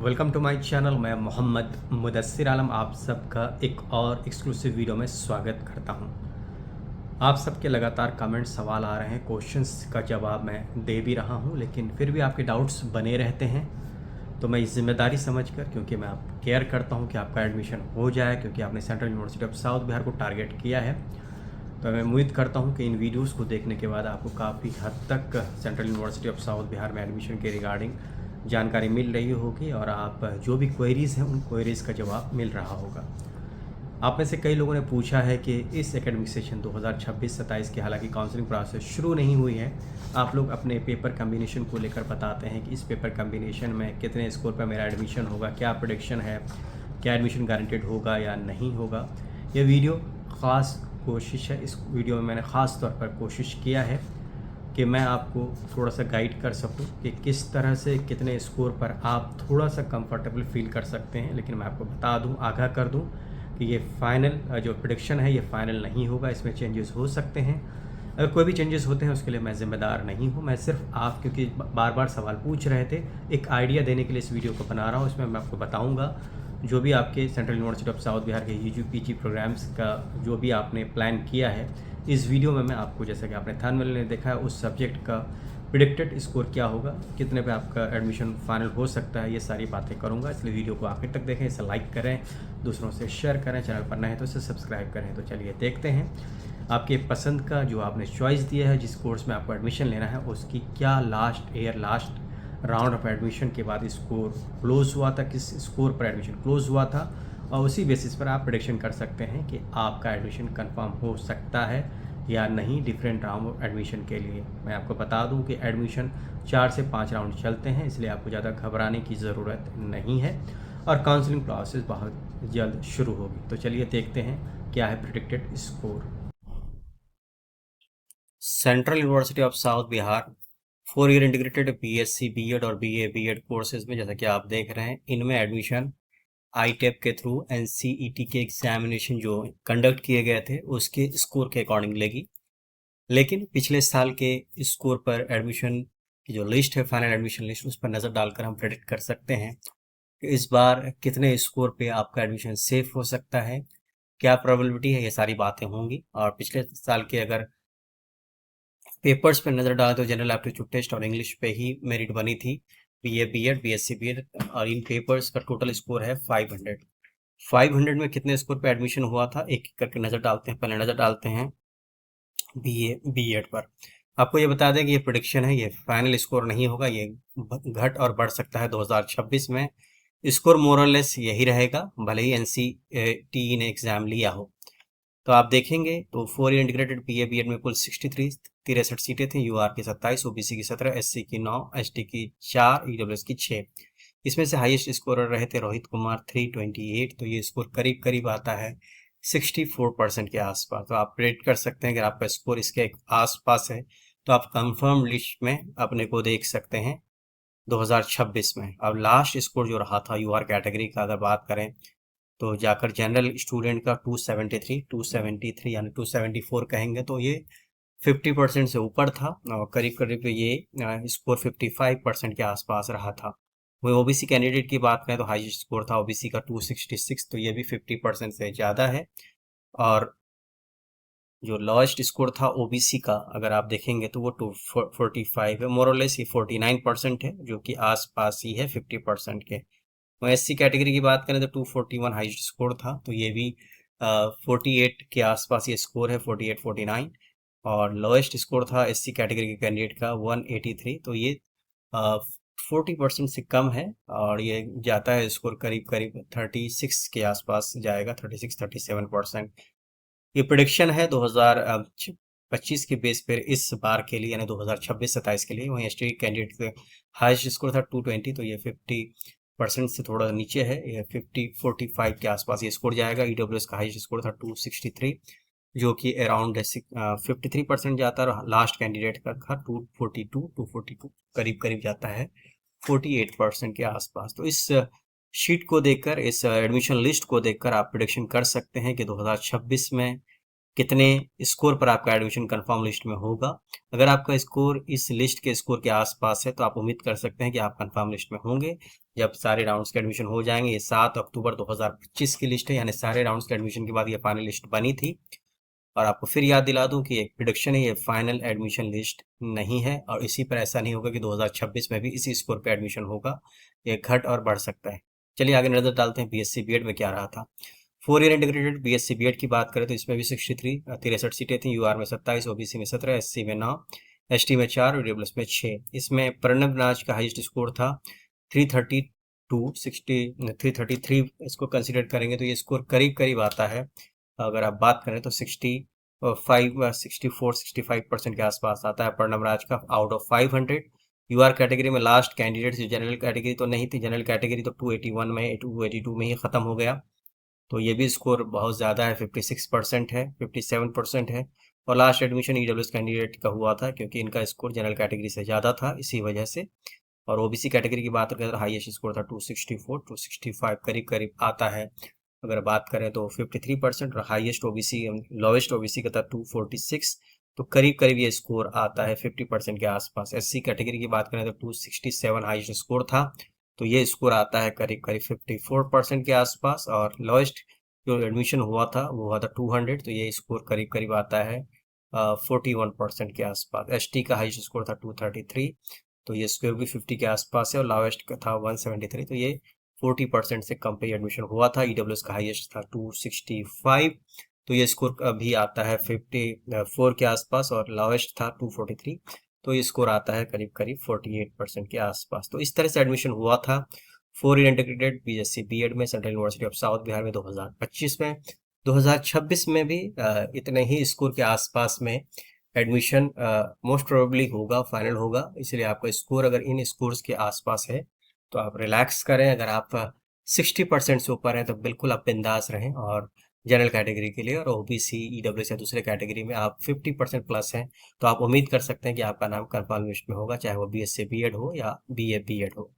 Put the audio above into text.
Welcome to my channel. मैं मोहम्मद मुदस्सिर आलम आप सबका एक और एक्सक्लूसिव वीडियो में स्वागत करता हूं। आप सबके लगातार कमेंट सवाल आ रहे हैं, क्वेश्चंस का जवाब मैं दे भी रहा हूं, लेकिन फिर भी आपके डाउट्स बने रहते हैं। तो मैं इस जिम्मेदारी समझकर, क्योंकि मैं आप केयर करता हूं कि आपका एडमिशन हो जाए, क्योंकि आपने central University of South Bihar को टारगेट किया है, तो मैं उम्मीद करता हूं कि इन वीडियोज़ को देखने के बाद आपको काफ़ी हद तक central University of South Bihar में एडमिशन के रिगार्डिंग जानकारी मिल रही होगी और आप जो भी क्वेरीज़ हैं उन क्वेरीज़ का जवाब मिल रहा होगा। आप में से कई लोगों ने पूछा है कि इस एकेडमिक सेशन 2026-27 की हालांकि काउंसलिंग प्रोसेस शुरू नहीं हुई है, आप लोग अपने पेपर कम्बिनेशन को लेकर बताते हैं कि इस पेपर कम्बिनेशन में कितने स्कोर पर मेरा एडमिशन होगा, क्या प्रेडिक्शन है, क्या एडमिशन गारंटेड होगा या नहीं होगा। ये वीडियो ख़ास कोशिश है, इस वीडियो में मैंने ख़ास तौर पर कोशिश किया है कि मैं आपको थोड़ा सा गाइड कर सकूं कि किस तरह से कितने स्कोर पर आप थोड़ा सा कंफर्टेबल फील कर सकते हैं। लेकिन मैं आपको बता दूं, आगाह कर दूं कि ये फाइनल जो प्रेडिक्शन है ये फाइनल नहीं होगा, इसमें चेंजेस हो सकते हैं। अगर कोई भी चेंजेस होते हैं उसके लिए मैं ज़िम्मेदार नहीं हूँ। मैं सिर्फ आप, क्योंकि बार बार सवाल पूछ रहे थे, एक आइडिया देने के लिए इस वीडियो को बना रहा हूँ। इसमें मैं आपको बताऊँगा जो भी आपके central University of South Bihar के यूजी पीजी प्रोग्राम्स का जो भी आपने प्लान किया है, इस वीडियो में मैं आपको, जैसा कि आपने थंबनेल में देखा है, उस सब्जेक्ट का प्रिडिक्टेड स्कोर क्या होगा, कितने पे आपका एडमिशन फाइनल हो सकता है, ये सारी बातें करूंगा। इसलिए वीडियो को आखिर तक देखें, इसे लाइक करें, दूसरों से शेयर करें, चैनल पर नए हैं तो इसे सब्सक्राइब करें। तो चलिए देखते हैं आपके पसंद का जो आपने चॉइस दिया है, जिस कोर्स में आपको एडमिशन लेना है, उसकी क्या लास्ट राउंड ऑफ एडमिशन के बाद स्कोर क्लोज हुआ था, किस स्कोर पर एडमिशन क्लोज हुआ था, और उसी बेसिस पर आप प्रेडिक्शन कर सकते हैं कि आपका एडमिशन कंफर्म हो सकता है या नहीं डिफरेंट राउंड ऑफ एडमिशन के लिए। मैं आपको बता दूं कि एडमिशन 4 से 5 राउंड चलते हैं, इसलिए आपको ज़्यादा घबराने की ज़रूरत नहीं है और काउंसलिंग प्रोसेस बहुत जल्द शुरू होगी। तो चलिए देखते हैं क्या है predicted score. Central University of South Bihar 4 year integrated BSc BEd और बीए बीएड कोर्सेज में, जैसा कि आप देख रहे हैं, इनमें एडमिशन आईटेप के थ्रू एनसीईटी के एग्जामिनेशन जो कंडक्ट किए गए थे उसके स्कोर के अकॉर्डिंग लेगी। लेकिन पिछले साल के स्कोर पर एडमिशन की जो लिस्ट है, फाइनल एडमिशन लिस्ट, उस पर नज़र डालकर हम प्रेडिक्ट कर सकते हैं कि इस बार कितने स्कोर पे आपका एडमिशन सेफ हो सकता है, क्या प्रोबेबिलिटी है, ये सारी बातें होंगी। और पिछले साल के अगर पेपर्स पे नज़र डालें तो जनरल एप्टीट्यूड टेस्ट और इंग्लिश पे ही मेरिट बनी थी, बीए बीएड बीएससी बीएड, और इन पेपर्स का टोटल स्कोर है 500। 500 में कितने स्कोर पे एडमिशन हुआ था, एक एक करके नज़र डालते हैं। पहले नज़र डालते हैं बीए बीएड पर। आपको ये बता दें कि ये प्रेडिक्शन है, ये फाइनल स्कोर नहीं होगा, ये घट और बढ़ सकता है 2026 में। स्कोर मोरलेस यही रहेगा, भले ही एनसीईटी ने एग्जाम लिया हो। तो आप देखेंगे तो 4 ईयर इंटीग्रेटेड बीए बीएड में कुल 63 सीटें थी, यूआर की 27, ओबीसी की 17, एससी की 9, एसटी की 4, ईडब्ल्यूएस की 6। इसमें से हाईएस्ट स्कोरर रहे थे रोहित कुमार 328, तो ये स्कोर करीब करीब आता है 64% के आसपास। तो आप प्रेडिक्ट कर सकते हैं कि आपका स्कोर इसके आसपास है तो आप कंफर्म लिस्ट में अपने को देख सकते हैं 2026 में। अब लास्ट स्कोर जो रहा था यूआर कैटेगरी का अगर बात करें तो जाकर जनरल स्टूडेंट का 273 यानी 274 कहेंगे, तो ये 50% से ऊपर था और करीब करीब ये स्कोर 55% के आसपास रहा था। वही ओबीसी कैंडिडेट की बात करें तो हाईएस्ट स्कोर था ओबीसी का 266, तो ये भी 50% से ज़्यादा है। और जो लोएस्ट स्कोर था ओबीसी का अगर आप देखेंगे तो वो 245 है, मोरलेस ये 49% है, जो कि आसपास ही है 50% के। एससी कैटेगरी की बात करें तो 241 हाईएस्ट स्कोर था, तो ये भी 48 के आसपास ये स्कोर है, 48-49। और लोएस्ट स्कोर था एससी कैटेगरी के कैंडिडेट का 183, तो ये 40% से कम है और ये जाता है स्कोर करीब करीब 36 के आसपास जाएगा, 36-37%। ये प्रेडिक्शन है 2025 के बेस पर इस बार के लिए, यानी 2026-27 के लिए। वहीं एसटी कैंडिडेट का हाईएस्ट स्कोर था 220, तो ये 50% से थोड़ा नीचे है, ये 45 के आसपास ये स्कोर जाएगा। ईडब्ल्यूएस का हाईएस्ट स्कोर था 263, जो कि अराउंड 53% जाता है, और लास्ट कैंडिडेट का था 242 करीब करीब जाता है 48% के आसपास। तो इस शीट को देखकर, इस एडमिशन लिस्ट को देखकर आप प्रेडिक्शन कर सकते हैं कि 2026 में कितने स्कोर पर आपका एडमिशन कंफर्म लिस्ट में होगा। अगर आपका स्कोर इस लिस्ट के स्कोर के आसपास है तो आप उम्मीद कर सकते हैं कि आप कंफर्म लिस्ट में होंगे, जब सारे राउंड्स के एडमिशन हो जाएंगे। ये 7 अक्टूबर 2025 की लिस्ट है, यानी सारे राउंड्स के एडमिशन के बाद ये फाइनल लिस्ट बनी थी। और आपको फिर याद दिला दूं कि एक प्रिडिक्शन है, ये फाइनल एडमिशन लिस्ट नहीं है, और इसी पर ऐसा नहीं होगा कि 2026 में भी इसी स्कोर पे एडमिशन होगा। ये घट और बढ़ सकता है। चलिए आगे नजर डालते हैं बीएससी बीएड में क्या रहा था। 4 ईयर इंटीग्रेटेड बीएससी बीएड की बात करें तो इसमें भी 63 सीटें थी। यूआर में 27, ओबीसी में 17, एससी में 9, एसटी में 4 और ईडब्ल्यूएस में 6। इसमें प्रणब राज का हाईएस्ट स्कोर था 332, 333 इसको कंसिडर करेंगे तो ये स्कोर करीब करीब आता है। अगर आप बात करें तो 65 के आसपास आता है प्रणब राज का आउट ऑफ 500। यूआर कैटेगरी में लास्ट कैंडिडेट जनरल कैटेगरी तो नहीं थी, जनरल कैटेगरी तो 281 में 282 में ही ख़त्म हो गया। तो ये भी स्कोर बहुत ज़्यादा है, 56% है, 57% है। और लास्ट एडमिशन ईडब्ल्यूएस कैंडिडेट का हुआ था क्योंकि इनका स्कोर जनरल कैटेगरी से ज़्यादा था, इसी वजह से। और ओबीसी कैटेगरी की बात करें तो हाईएस्ट स्कोर था 264, 265 करीब करीब आता है। अगर बात करें तो 53% और हाईएस्ट ओबीसी लोवेस्ट ओबीसी का था 246, तो करीब करीब ये स्कोर आता है 50% के आसपास। एससी कैटेगरी की बात करें तो 267 हाईएस्ट स्कोर था, तो ये स्कोर आता है करीब करीब 54% के आसपास। और लोएस्ट जो एडमिशन हुआ था वो हुआ था 200, तो ये स्कोर करीब करीब आता है 41% के आसपास। एसटी का हाईएस्ट स्कोर था 233, तो ये स्कोर भी 50 के आसपास है। और लोएस्ट का था 173, तो ये 40% से कम पे एडमिशन हुआ था। ईडब्ल्यूएस का हाईएस्ट था 265, तो ये स्कोर अभी आता है 54 के आसपास। और लोएस्ट था 243, तो ये स्कोर आता है करीब करीब 48% के आसपास। तो इस तरह से एडमिशन हुआ था 4 ईयर इंटीग्रेटेड बीएससी बीएड में central University of South Bihar में 2025 में। 2026 में भी इतने ही स्कोर के आसपास में एडमिशन मोस्ट प्रोबेबली होगा, फाइनल होगा। इसलिए आपका स्कोर अगर इन स्कोर्स के आसपास है तो आप रिलैक्स करें। अगर आप 60% से ऊपर हैं तो बिल्कुल आप बिंदास रहें। और जनरल कैटेगरी के लिए और ओबीसी ईडब्ल्यूएस या दूसरे कैटेगरी में आप 50% प्लस हैं तो आप उम्मीद कर सकते हैं कि आपका नाम कंफर्म लिस्ट में होगा, चाहे वो बीएससी बीएड हो या बीए बीएड हो।